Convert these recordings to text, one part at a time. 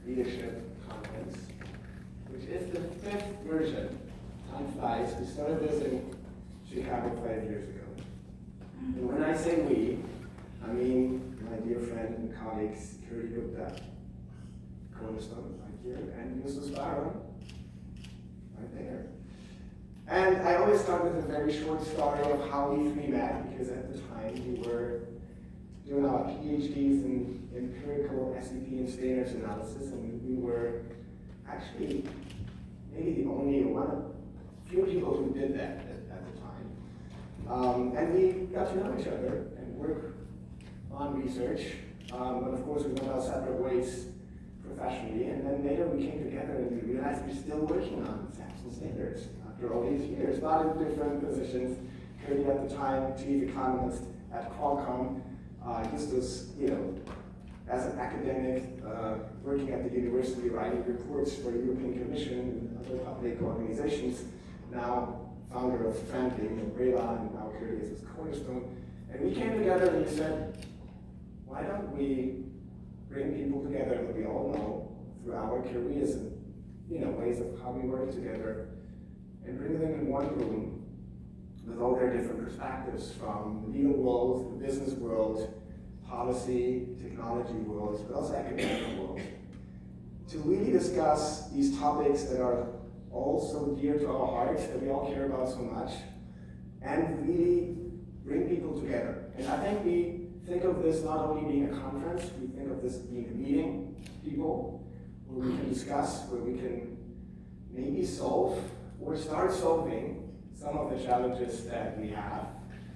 Leadership Conference, which is the 5th version. Time flies. We started this in Chicago 5 years ago. And when I say we, I mean my dear friend and colleague, Security Gupta, Cornerstone, right here, and Yusuf Barra, right there. And I always start with a very short story of how we three met, because at the time we were doing our PhDs in empirical SEP and standards analysis, and we were actually maybe the only one of few people who did that at the time. And we got to know each other and work on research, but of course we went our separate ways professionally, and then later we came together and we realized we're still working on SAPs and standards after all these years, not in different positions. Currently at the time, chief economist at Qualcomm, just as, as an academic, working at the university, writing reports for the European Commission and other public organizations, now founder of Friendly and Umbrella, and now currently as Cornerstone. And we came together and we said, why don't we bring people together that we all know through our careers and ways of how we work together, and bring them in one room with all their different perspectives from the legal world, the business world, policy, technology world, but also academic world, to really discuss these topics that are all so dear to our hearts, that we all care about so much, and really bring people together. And I think we think of this not only being a conference, we think of this being a meeting of people where we can discuss, where we can maybe solve or start solving some of the challenges that we have,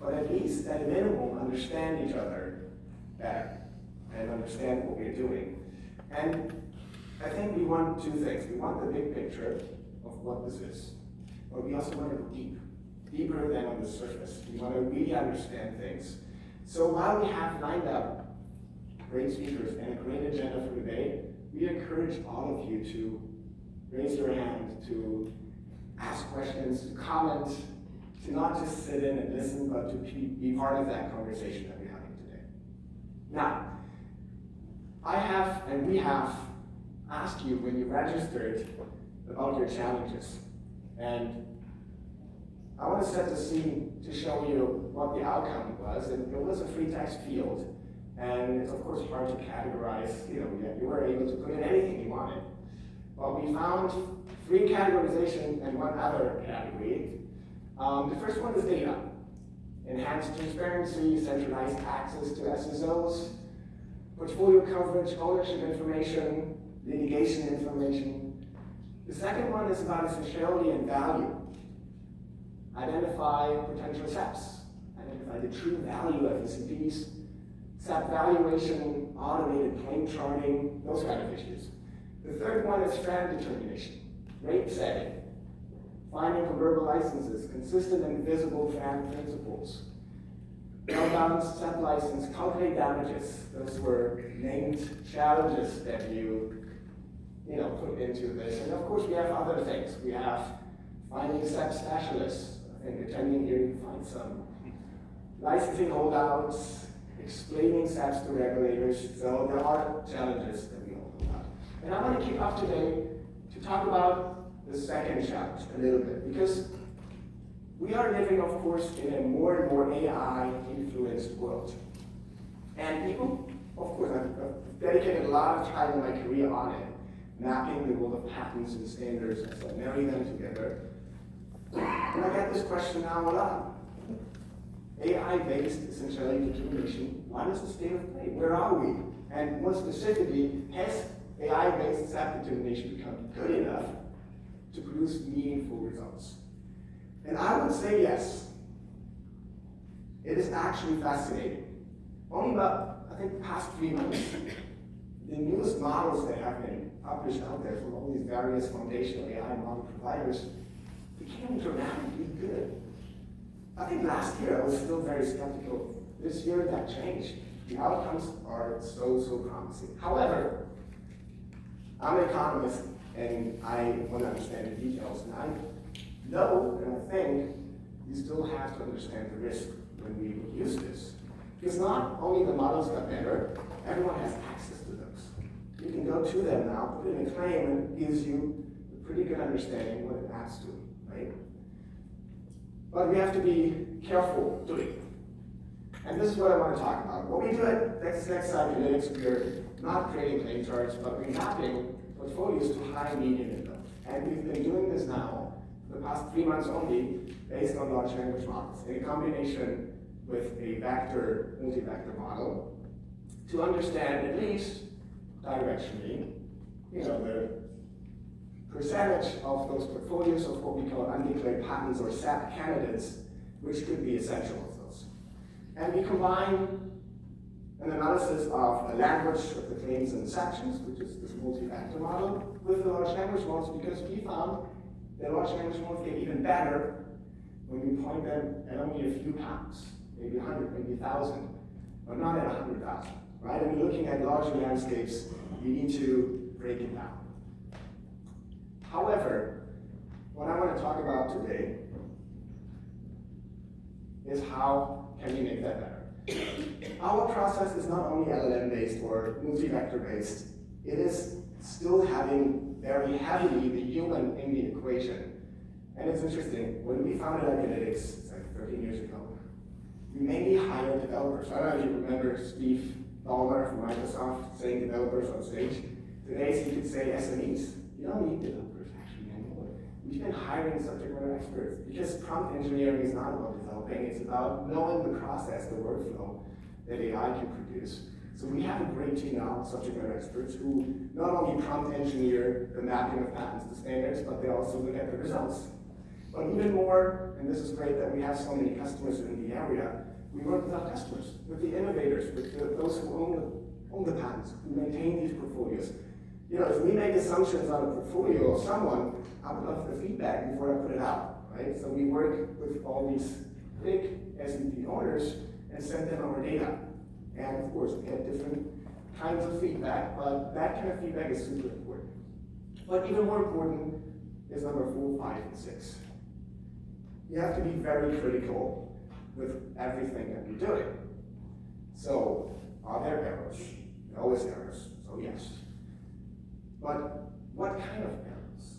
but at least at a minimum understand each other better and understand what we're doing. And I think we want two things. We want the big picture of what this is, but we also want to go deep, deeper than on the surface. We want to really understand things. So while we have lined up great speakers and a great agenda for today, we encourage all of you to raise your hand, to ask questions, to comment, to not just sit in and listen, but to be part of that conversation that we're having today. Now, we have asked you when you registered about your challenges. And I want to set the scene to show you what the outcome was. And it was a free text field. And it's of course hard to categorize, you were able to put in anything you wanted. But we found 3 categorization and 1 other category. The first one is data. Enhanced transparency, centralized access to SSOs, portfolio coverage, ownership information, litigation information. The second one is about essentiality and value. Identify potential SAPs, identify the true value of ECPs, SAP valuation, automated claim charting, those kind of issues. The third one is FRAND determination, rate setting, finding convertible licenses, consistent and visible FRAND principles, well-balanced SAP license, calculate damages. Those were named challenges that you put into this. And of course we have other things. We have finding SAP specialists. I think attending here you find some. Licensing holdouts, explaining SAPs to regulators. So there are challenges that we all know about. And I want to kick off today to talk about the second challenge a little bit, because we are living, of course, in a more and more AI-influenced world. And people, of course, I've dedicated a lot of time in my career on it, mapping the world of patents and standards and so marry them together. And I get this question now a lot. AI-based essentiality determination, what is the state of play? Where are we? And more specifically, has AI-based SAP determination become good enough to produce meaningful results? And I would say yes. It is actually fascinating. Only about, I think, the past 3 months, the newest models that have been published out there from all these various foundational AI model providers became dramatically good. I think last year I was still very skeptical. This year that changed. The outcomes are so promising. However, I'm an economist and I want to understand the details. And I know, and I think, you still have to understand the risk when we use this. Because not only the models got better, everyone has access to those. You can go go to them now, put in a claim, and it gives you a pretty good understanding what it adds to, right? But we have to be careful doing it. And this is what I want to talk about. What we do at Next Cyberlytics, we're not creating claim charts, but we're mapping portfolios to high, medium, and low. And we've been doing this now for the past 3 months only, based on large language models, in a combination with a multi-vector model, to understand at least directionally, the percentage of those portfolios of what we call undeclared patents or SAP candidates, which could be essential of those. And we combine an analysis of the language of the claims and sections, which is this multi-vector model, with the large language models, because we found that large language models get even better when we point them at only a few patents, maybe 100, maybe 1,000, but not at 100,000, right? And we're looking at larger landscapes, we need to break it down. However, what I want to talk about today is how can we make that better. Our process is not only LLM-based or multi-vector-based, it is still having very heavily the human in the equation. And it's interesting, when we founded Analytics, it's like 13 years ago, we mainly hired developers. I don't know if you remember Steve Pohlmann from Microsoft saying developers on stage. Today, he could say SMEs. You don't need developers actually anymore. We've been hiring subject matter experts because prompt engineering is not about developing, it's about knowing the process, the workflow that AI can produce. So we have a great team now of subject matter experts who not only prompt engineer the mapping of patents to standards, but they also look at the results. But even more, and this is great that we have so many customers in the area, we work with our customers, with the innovators, with those who own the patents, who maintain these portfolios. If we make assumptions on a portfolio of someone, I would love the feedback before I put it out, right? So we work with all these big S&P owners and send them our data. And of course, we get different kinds of feedback, but that kind of feedback is super important. But even more important is number 4, 5, and 6. You have to be very critical with everything that you're doing. So, are there errors? There are always errors, so yes. But what kind of errors?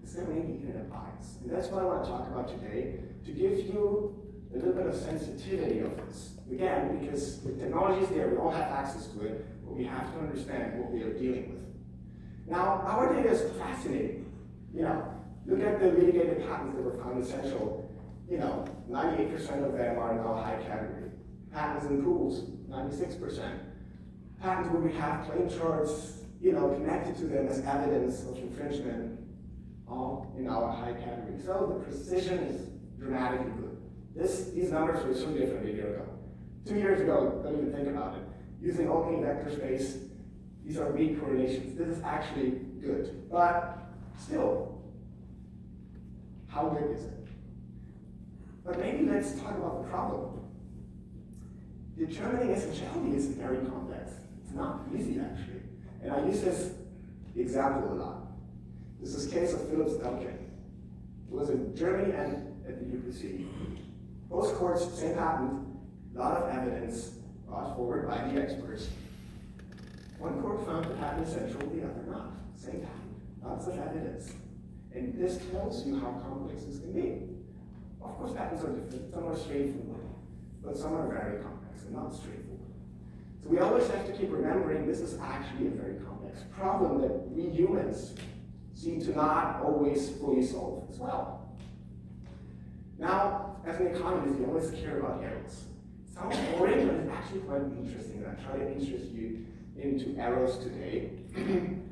Is there maybe even a bias? And that's what I want to talk about today, to give you a little bit of sensitivity of this. Again, because the technology is there, we all have access to it, but we have to understand what we are dealing with. Now, our data is fascinating. Look at the litigated patents that were found essential. 98% of them are now high category. Patents in pools, 96%. Patents where we have claim charts, connected to them as evidence of infringement, all in our high category. So the precision is dramatically good. These numbers were so different a year ago. 2 years ago, don't even think about it. Using only vector space, these are weak correlations. This is actually good. But still, how good is it? But maybe let's talk about the problem. Determining essentiality is very complex. It's not easy, actually. And I use this example a lot. This is case of Philips Elkin. It was in Germany and at the UPC. Both courts, same patent, a lot of evidence brought forward by the experts. One court found the patent essential, the other not. Same patent, lots of evidence. And this tells you how complex this can be. Of course, patents are different. Some are straightforward, but some are very complex and not straightforward. So we always have to keep remembering this is actually a very complex problem that we humans seem to not always fully solve as well. Now, as an economist, you always care about errors. Sounds boring, but it's actually quite interesting. I try to interest you into errors today. And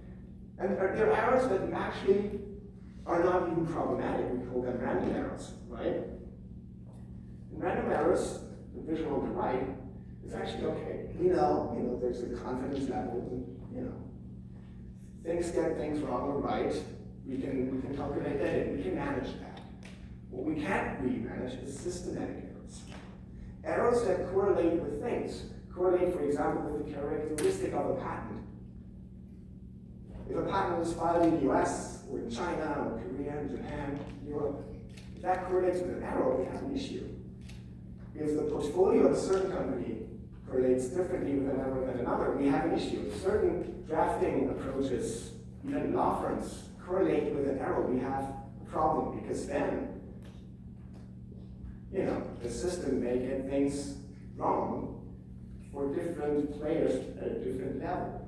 there are errors that actually are not even problematic. We call them random errors, right? And random errors, the visual on the right, is actually okay. We know, there's a confidence level, and things get things wrong or right. We can calculate that and we can manage that. What we can't really manage is systematic errors. Errors that correlate with things. Correlate, for example, with the characteristic of a patent. If a patent was filed in the US, or in China, or Korea, Japan, Europe, if that correlates with an error, we have an issue. If the portfolio of a certain company correlates differently with an error than another, we have an issue. If certain drafting approaches, even law firms, correlate with an error, we have a problem, because then, the system may get things wrong for different players at a different level.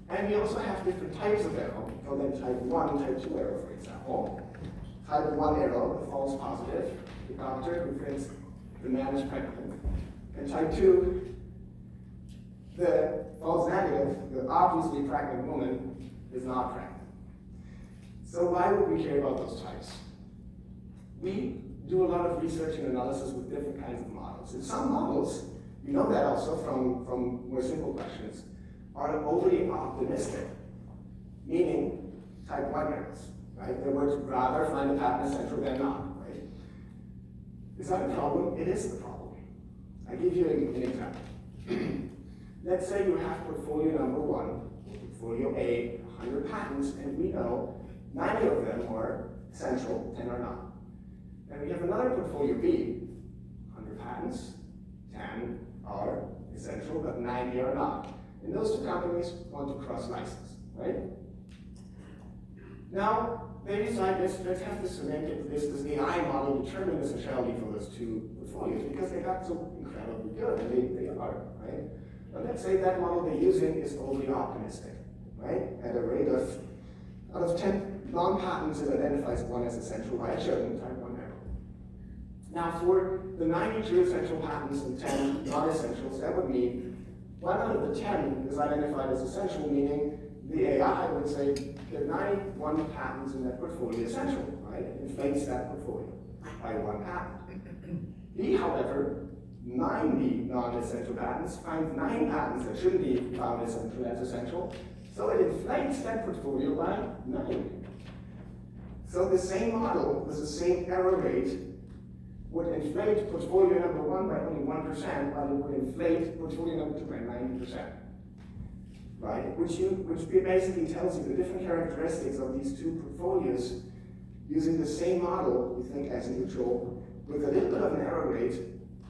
And we also have different types of error. We call them type 1, type 2 error, for example. Type 1 error, the false positive, the doctor who thinks the man is pregnant. And type 2, the false negative, the obviously pregnant woman is not pregnant. So why would we care about those types? We do a lot of research and analysis with different kinds of models. And some models, you know that also from more simple questions, are overly optimistic, meaning type 1 errors, right? They would rather find a pattern essential than not, right? Is that a problem? It is the problem. I'll give you an example. Let's say you have portfolio number 1, portfolio A, 100 patents, and we know 90 of them are essential, 10 are not. And we have another portfolio B, 100 patents, 10 are essential, but 90 are not. And those two companies want to cross-license, right? Now, they decide, let's have this semantic, this AI model determine the essentiality for those two portfolios, because they got so incredibly good, and they are, right? But let's say that model they're using is overly optimistic, right? At a rate of, out of 10 non-patents, it identifies one as essential by a certain type 1 error. Now, for the 92 essential patents and 10 non-essentials, that would mean 1 out of the 10 is identified as essential, meaning the AI would say there are 91 patents in that portfolio essential, right? It inflates that portfolio by 1 patent. B, however, 90 non-essential patents finds 9 patents that shouldn't be found essential as essential, so it inflates that portfolio by 9. So the same model with the same error rate would inflate portfolio number 1 by only 1%, while it would inflate portfolio number 2 by 90%. Right? Which basically tells you the different characteristics of these two portfolios using the same model, we think, as neutral, with a little bit of an error rate,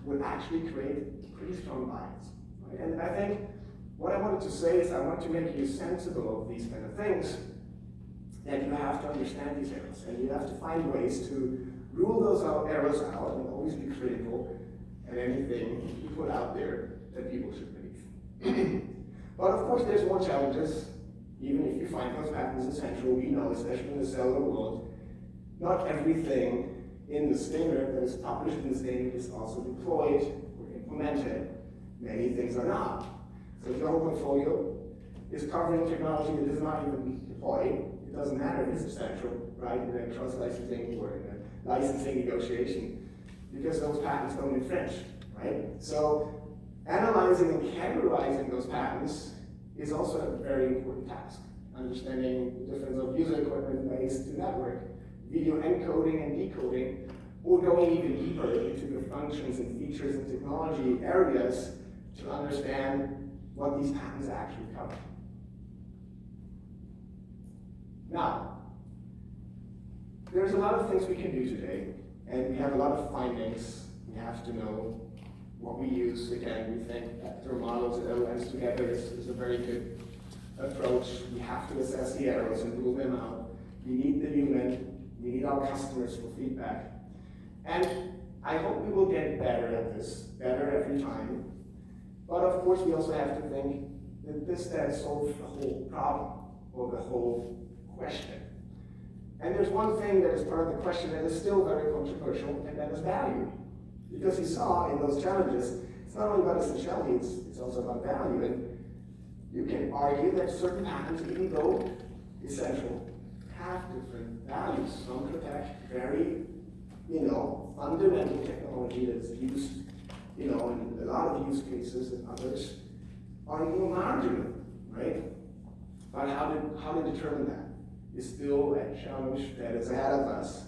would actually create pretty strong bias. Right? And I think what I wanted to say is I want to make you sensible of these kind of things, that you have to understand these errors, and you have to find ways to rule those errors out and always be critical at anything you put out there that people should believe. But of course, there's more challenges. Even if you find those patents essential, we know, especially in the cellular world, not everything in the standard that is published in the standard is also deployed or implemented. Many things are not. So if your whole portfolio is covering technology that is not even deployed, it doesn't matter if it's essential, right, in a cross-licensing or in a licensing negotiation, because those patents don't infringe, right? So analyzing and categorizing those patents is also a very important task. Understanding the difference of user equipment based to network, video encoding and decoding, or going even deeper into the functions and features and technology areas to understand what these patents actually cover. Now, there's a lot of things we can do today, and we have a lot of findings. We have to know what we use. Again, we think vector models and LLMs together is a very good approach. We have to assess the errors and rule them out. We need the human. We need our customers for feedback. And I hope we will get better at this, better every time. But of course, we also have to think that this then solves the whole problem or the whole question. And there's one thing that is part of the question that is still very controversial, and that is value. Because you saw in those challenges, it's not only about essentiality, it's also about value. And you can argue that certain patents, even though essential, have different values. Some protect very, fundamental technology that's used, in a lot of use cases, and others are more marginal, right? But how to determine that is still a challenge that is ahead of us,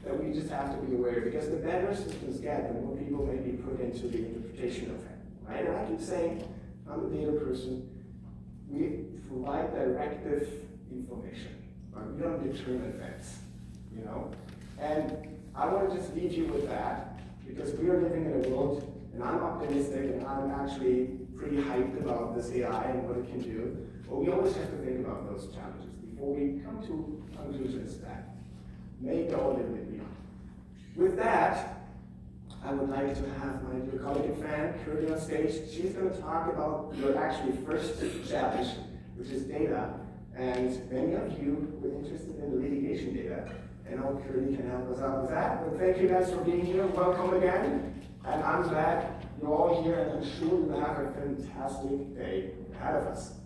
that we just have to be aware, because the better systems get, the more people may be put into the interpretation of it, right? And I keep saying, I'm a data person, we provide directive information, but we don't determine facts, And I want to just leave you with that, because we are living in a world And I'm optimistic, and I'm actually pretty hyped about this AI and what it can do. But we always have to think about those challenges before we come to conclusions that may go a little bit beyond. With that, I would like to have my dear colleague and friend, Curly, on stage. She's going to talk about your actually first challenge, which is data. And many of you were interested in the litigation data. And I know Curly can help us out with that. But thank you guys for being here. Welcome again. And I'm glad you're all here, and I'm sure you will have a fantastic day ahead of us.